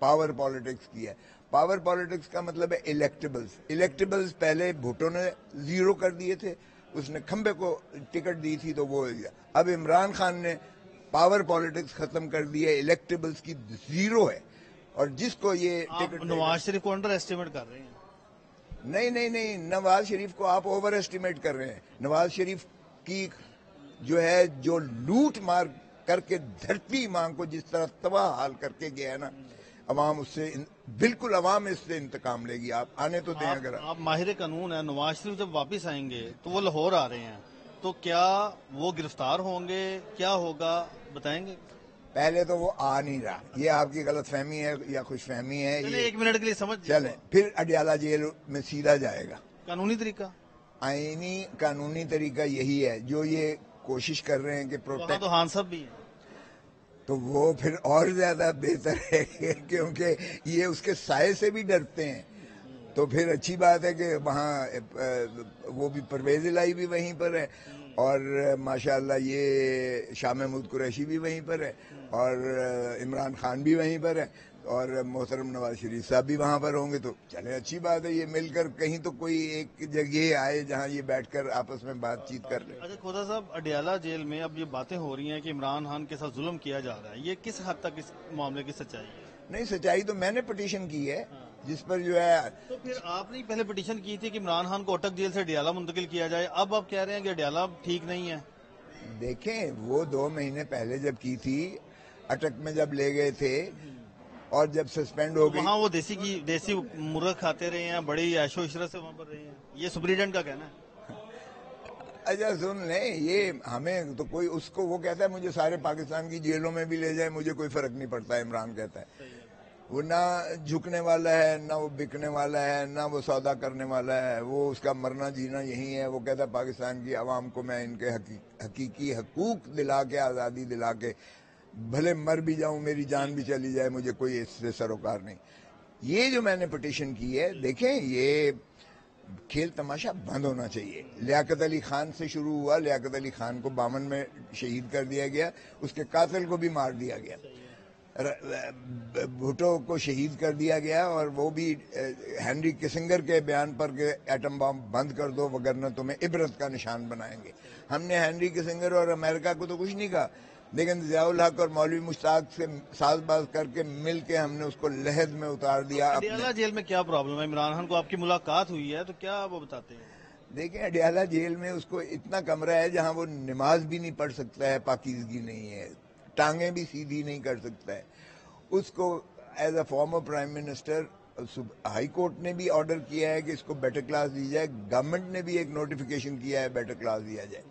Power politics کی ہے. Power politics کا مطلب ہے الیکٹیبلز پہلے بھٹو نے زیرو کر دیے تھے, اس نے کھمبے کو ٹکٹ دی تھی تو وہ, اب عمران خان نے پاور پالیٹکس ختم کر دی ہے, الیکٹیبلز کی زیرو ہے. اور جس کو یہ ٹکٹ نواز شریف کو انڈر ایسٹیمیٹ کر رہے ہیں. نہیں, نواز شریف کو آپ اوور ایسٹیمیٹ کر رہے ہیں. نواز شریف کی جو ہے, جو لوٹ مار کر کے دھرتی ماں کو جس طرح تباہ حال کر کے گیا ہے نا, عوام اس سے بالکل عوام اس سے انتقام لے گی. آپ آنے تو دیں. اگر آپ ماہر قانون ہیں, نواز شریف جب واپس آئیں گے تو وہ لاہور آ رہے ہیں, تو کیا وہ گرفتار ہوں گے, کیا ہوگا بتائیں گے؟ پہلے تو وہ آ نہیں رہا, یہ آپ کی غلط فہمی ہے یا خوش فہمی ہے. چلیں 1 منٹ کے لیے سمجھ چلیں, پھر اڈیالہ جیل میں سیدھا جائے گا. قانونی طریقہ, آئینی قانونی طریقہ یہی ہے. جو یہ کوشش کر رہے ہیں کہ تو خان صاحب بھی ہیں, تو وہ پھر اور زیادہ بہتر ہے کیونکہ یہ اس کے سائے سے بھی ڈرتے ہیں. تو پھر اچھی بات ہے کہ وہاں وہ بھی پرویز الہی بھی وہیں پر ہے, اور ماشاءاللہ یہ شاہ محمود قریشی بھی وہیں پر ہے, اور عمران خان بھی وہیں پر ہے, اور محترم نواز شریف صاحب بھی وہاں پر ہوں گے. تو چلے اچھی بات ہے, یہ مل کر کہیں تو کوئی ایک جگہ آئے جہاں یہ بیٹھ کر آپس میں بات چیت کر لیں. اچھا کھودا صاحب, اڈیالہ جیل میں اب یہ باتیں ہو رہی ہیں کہ عمران خان کے ساتھ ظلم کیا جا رہا ہے, یہ کس حد تک اس معاملے کی سچائی ہے؟ نہیں, سچائی تو میں نے پٹیشن کی ہے جس پر جو ہے. تو پھر آپ نے پہلے پٹیشن کی تھی کہ عمران خان کو اٹک جیل سے اڈیالہ منتقل کیا جائے, اب آپ کہہ رہے ہیں کہ اڈیالہ ٹھیک نہیں ہے. دیکھیں, وہ 2 مہینے پہلے جب کی تھی, اٹک میں جب لے گئے تھے اور جب سسپینڈ ہو گئی, وہاں وہ دیسی مرغ کھاتے رہے ہیں, بڑی عیش و عشرت سے وہاں پر رہے ہیں, یہ سپریڈنٹ کا کہنا ہے. اچھا سن لیں, یہ ہمیں تو کوئی, اس کو وہ کہتا ہے مجھے سارے پاکستان کی جیلوں میں بھی لے جائے, مجھے کوئی فرق نہیں پڑتا. عمران کہتا ہے وہ نہ جھکنے والا ہے, نہ وہ بکنے والا ہے, نہ وہ سودا کرنے والا ہے. وہ اس کا مرنا جینا یہی ہے. وہ کہتا ہے پاکستان کی عوام کو میں ان کے حقیقی حقوق دلا کے, آزادی دلا کے, بھلے مر بھی جاؤں, میری جان بھی چلی جائے, مجھے کوئی اس سے سروکار نہیں. یہ جو میں نے پٹیشن کی ہے, دیکھیں یہ کھیل تماشا بند ہونا چاہیے. لیاقت علی خان سے شروع ہوا, لیاقت علی خان کو 52 میں شہید کر دیا گیا, اس کے قاتل کو بھی مار دیا گیا, بھٹو کو شہید کر دیا گیا, اور وہ بھی ہینری کسنگر کے بیان پر کہ ایٹم بم بند کر دو وگرنہ تمہیں عبرت کا نشان بنائیں گے. ہم نے ہینری کسنگر اور امریکہ کو تو کچھ نہیں کہا, لیکن ضیاء الحق اور مولوی مشتاق سے ساز باز کر کے مل کے ہم نے اس کو لحد میں اتار دیا. اڈیالہ جیل میں کیا پرابلم ہے؟ عمران خان کو آپ کی ملاقات ہوئی ہے تو کیا وہ بتاتے ہیں؟ دیکھیں, اڈیالہ جیل میں اس کو اتنا کمرہ ہے جہاں وہ نماز بھی نہیں پڑھ سکتا ہے, پاکیزگی نہیں ہے, ٹانگیں بھی سیدھی نہیں کر سکتا ہے. اس کو as a former prime minister high court نے بھی آرڈر کیا ہے کہ اس کو بیٹر کلاس دی جائے, گورنمنٹ نے بھی ایک نوٹیفیکیشن کیا ہے بیٹر کلاس دیا جائے.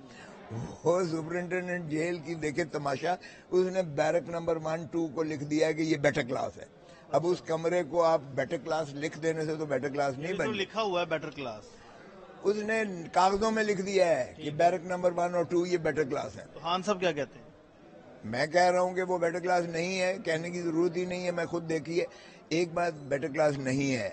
وہ سپرنٹینڈنٹ جیل کی دیکھے تماشا, اس نے بیرک نمبر 1-2 کو لکھ دیا ہے کہ یہ بیٹر کلاس ہے. اب اس کمرے کو آپ بیٹر کلاس لکھ دینے سے تو بیٹر کلاس نہیں بن, لکھا ہوا ہے بیٹر کلاس, اس نے کاغذوں میں لکھ دیا ہے کہ بیرک نمبر 1 اور 2 یہ بیٹر کلاس ہے. خان صاحب کیا کہتے ہیں؟ میں کہہ رہا ہوں کہ وہ بیٹر کلاس نہیں ہے, کہنے کی ضرورت ہی نہیں ہے. میں خود دیکھیے, ایک بات بیٹر کلاس نہیں ہے.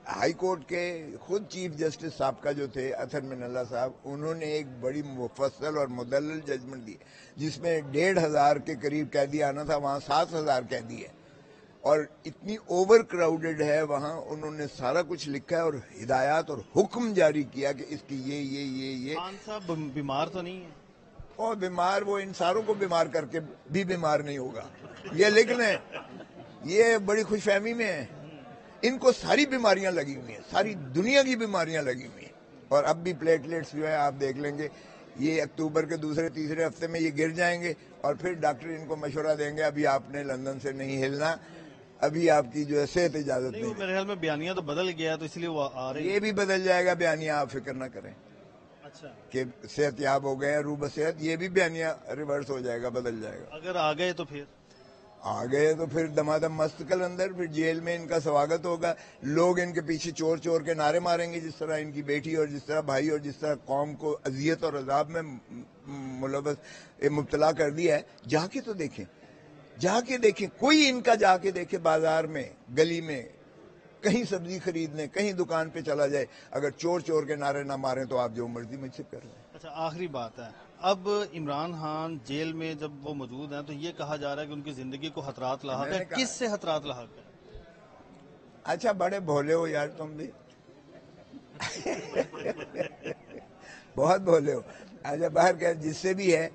ہائی کورٹ کے خود چیف جسٹس سابقہ جو تھے اطہر من اللہ صاحب, انہوں نے ایک بڑی مفصل اور مدلل ججمنٹ دی جس میں 1,500 کے قریب قیدی آنا تھا, وہاں 7,000 قیدی ہے, اور اتنی اوور کراؤڈڈ ہے وہاں. انہوں نے سارا کچھ لکھا ہے اور ہدایات اور حکم جاری کیا کہ اس کی یہ خان صاحب بیمار تو نہیں ہے؟ اور بیمار, وہ ان ساروں کو بیمار کر کے بھی بیمار نہیں ہوگا, یہ لکھ لیں. یہ بڑی خوش فہمی میں ہے, ان کو ساری بیماریاں لگی ہوئی ہیں, ساری دنیا کی بیماریاں لگی ہوئی ہیں. اور اب بھی پلیٹلیٹس جو ہے آپ دیکھ لیں گے, یہ اکتوبر کے 2-3 ہفتے میں یہ گر جائیں گے, اور پھر ڈاکٹر ان کو مشورہ دیں گے ابھی آپ نے لندن سے نہیں ہلنا, ابھی آپ کی جو ہے صحت اجازت نہیں. میرے خیال میں بیانیہ تو بدل گیا تو اس لیے وہ آ رہے, یہ بھی بدل جائے گا بیانیہ, آپ فکر نہ کریں. اچھا, کہ صحت یاب ہو گئے, روبہ صحت, یہ بھی بیانیہ ریورس ہو جائے گا, بدل جائے گا. اگر آ گئے تو پھر دمادم مستقل اندر, پھر جیل میں ان کا سواگت ہوگا. لوگ ان کے پیچھے چور چور کے نعرے ماریں گے, جس طرح ان کی بیٹی اور جس طرح بھائی اور جس طرح قوم کو اذیت اور عذاب میں مبتلا کر دیا ہے. جا کے تو دیکھیں, جا کے دیکھیں, کوئی ان کا جا کے دیکھے بازار میں, گلی میں, کہیں سبزی خریدنے, کہیں دکان پہ چلا جائے, اگر چور چور کے نعرے نہ ماریں تو آپ جو مرضی مجھ سے کر لیں. اچھا آخری بات ہے، اب عمران خان جیل میں جب وہ موجود ہیں تو یہ کہا جا رہا ہے کہ ان کی زندگی کو خطرات لاحق میں ہے، نے کہا- کس سے خطرات لاحق ہے؟ اچھا بڑے بھولے ہو یار تم بھی بہت بھولے ہو. اچھا باہر کیا جس سے بھی ہے،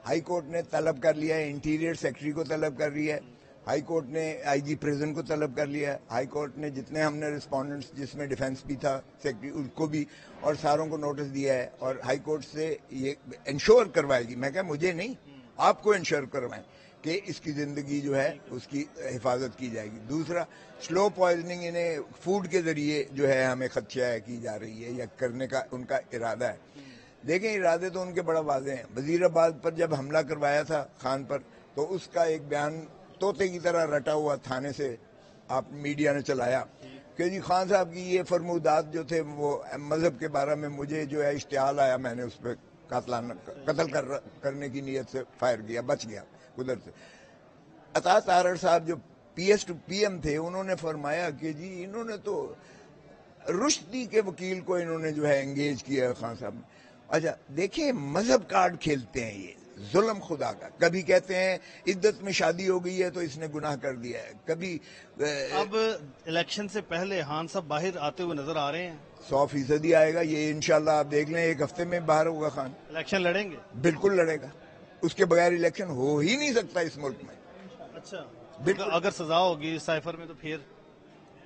ہائی کورٹ نے طلب کر لیا ہے، انٹیریئر سیکرٹری کو طلب کر لیا ہے، ہائی کورٹ نے آئی جی پریزن کو طلب کر لیا ہے، ہائی کورٹ نے جتنے ہم نے رسپونڈنٹس جس میں ڈیفنس بھی تھا سیکرٹری ان کو بھی اور ساروں کو نوٹس دیا ہے، اور ہائی کورٹ سے یہ انشور کروائے گی. میں کہا مجھے نہیں، آپ کو انشور کروائیں کہ اس کی زندگی جو ہے اس کی حفاظت کی جائے گی. دوسرا سلو پوائزننگ انہیں فوڈ کے ذریعے جو ہے ہمیں خدشہ کی جا رہی ہے یا کرنے کا ان کا ارادہ ہے. دیکھیں ارادے تو ان کے بڑا واضح ہیں. وزیر آباد پر جب حملہ کروایا تھا خان پر تو اس کا ایک بیان طوطے کی طرح رٹا ہوا تھانے سے آپ میڈیا نے چلایا کہ جی خان صاحب کی یہ فرمودات جو تھے وہ مذہب کے بارے میں مجھے جو ہے اشتعال آیا، میں نے اس پہ قتل کرنے کی نیت سے فائر کیا، بچ گیا قدرت سے. عطا تارڑ صاحب جو P S to P M تھے انہوں نے فرمایا کہ جی انہوں نے تو رشدی کے وکیل کو انہوں نے جو ہے انگیج کیا خان صاحب نے. اچھا دیکھیں مذہب کارڈ کھیلتے ہیں یہ ظلم خدا کا. کبھی کہتے ہیں عدت میں شادی ہو گئی ہے تو اس نے گناہ کر دیا ہے، کبھی اب الیکشن سے پہلے خان صاحب باہر آتے ہوئے نظر آ رہے ہیں، 100% آئے گا یہ انشاءاللہ. آپ دیکھ لیں ایک ہفتے میں باہر ہوگا خان. الیکشن لڑیں گے؟ بالکل لڑے گا، اس کے بغیر الیکشن ہو ہی نہیں سکتا اس ملک میں. اچھا بالکل. اگر سزا ہوگی سائفر میں تو پھر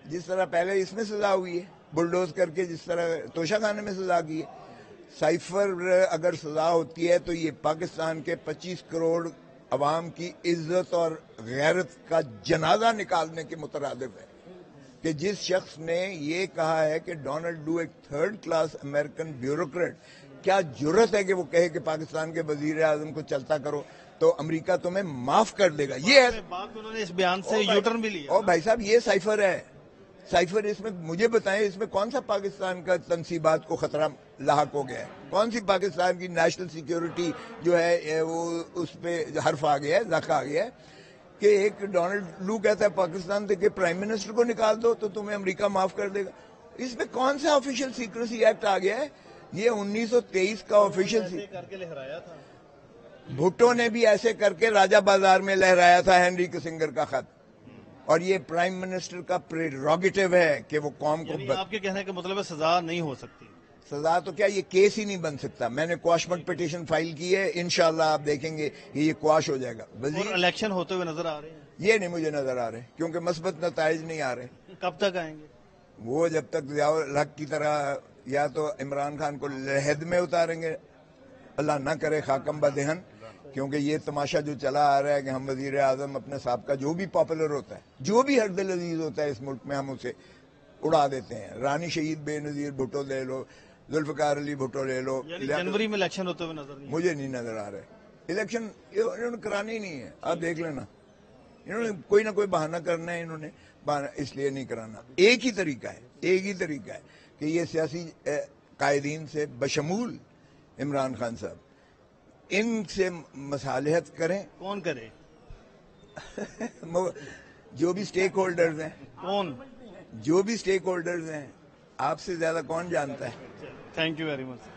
جس طرح پہلے اس میں سزا ہوئی ہے بلڈوز کر کے، جس طرح توشہ خانے میں سزا کی ہے، سائفر اگر سزا ہوتی ہے تو یہ پاکستان کے 25 کروڑ عوام کی عزت اور غیرت کا جنازہ نکالنے کے مترادف ہے. کہ جس شخص نے یہ کہا ہے کہ ڈونلڈ ڈو ایک تھرڈ کلاس امریکن بیوروکریٹ، کیا جرت ہے کہ وہ کہے کہ پاکستان کے وزیر اعظم کو چلتا کرو تو امریکہ تمہیں معاف کر دے گا. یہ ہے بعد میں انہوں نے اس بیان سے یو ٹرن بھی لیا. اور بھائی صاحب یہ سائفر ہے. سائفر اس میں مجھے بتائیں اس میں کون سا پاکستان کا تنصیبات کو خطرہ لاحق ہو گیا ہے؟ کون سی پاکستان کی نیشنل سیکیورٹی جو ہے وہ اس پہ حرف آ گیا ہے، زخ آ گیا ہے کہ ایک ڈونلڈ لو کہتا ہے پاکستان کے پرائم منسٹر کو نکال دو تو تمہیں امریکہ معاف کر دے گا. اس میں کون سا آفیشیل سیکریسی ایکٹ آ گیا ہے؟ یہ 1923 کا آفیشیل کر کے لہرایا تھا. بھٹو نے بھی ایسے کر کے راجہ بازار میں لہرایا تھا ہینری کسنگر کا خط. اور یہ پرائم منسٹر کا پریروگیٹو ہے کہ وہ قوم کو یعنی آپ کے کہنے کا مطلب ہے سزا نہیں ہو سکتی؟ سزا تو کیا یہ کیس ہی نہیں بن سکتا. میں نے کواشمنٹ پٹیشن فائل کی ہے، انشاءاللہ آپ دیکھیں گے یہ کواش ہو جائے گا. اور الیکشن ہوتے ہوئے نظر آ رہے ہیں؟ یہ نہیں مجھے نظر آ رہے کیونکہ مثبت نتائج نہیں آ رہے. کب تک آئیں گے؟ وہ جب تک ضیاء الحق کی طرح یا تو عمران خان کو لحد میں اتاریں گے، اللہ نہ کرے خاکم بدہن، کیونکہ یہ تماشا جو چلا آ رہا ہے کہ ہم وزیر اعظم اپنے صاحب کا جو بھی پاپولر ہوتا ہے، جو بھی ہر دل عزیز ہوتا ہے اس ملک میں، ہم اسے اڑا دیتے ہیں. رانی شہید بے نظیر بھٹو لے لو، ذوالفقار علی بھٹو لے لو. یعنی جنوری میں الیکشن ہوتے ہوئے نظر نہیں؟ مجھے نہیں نظر آ رہے. الیکشن انہوں نے کرانی نہیں ہے، آپ دیکھ لینا. انہوں نے کوئی نہ کوئی بہانہ کرنا ہے، انہوں نے بہانہ اس لیے نہیں کرانا. ایک ہی طریقہ ہے کہ یہ سیاسی قائدین سے بشمول عمران خان صاحب ان سے مصالحت کریں. کون کرے؟ جو بھی سٹیک ہولڈرز ہیں، کون؟ جو بھی سٹیک ہولڈرز ہیں، آپ سے زیادہ کون جانتا ہے. Thank you very much.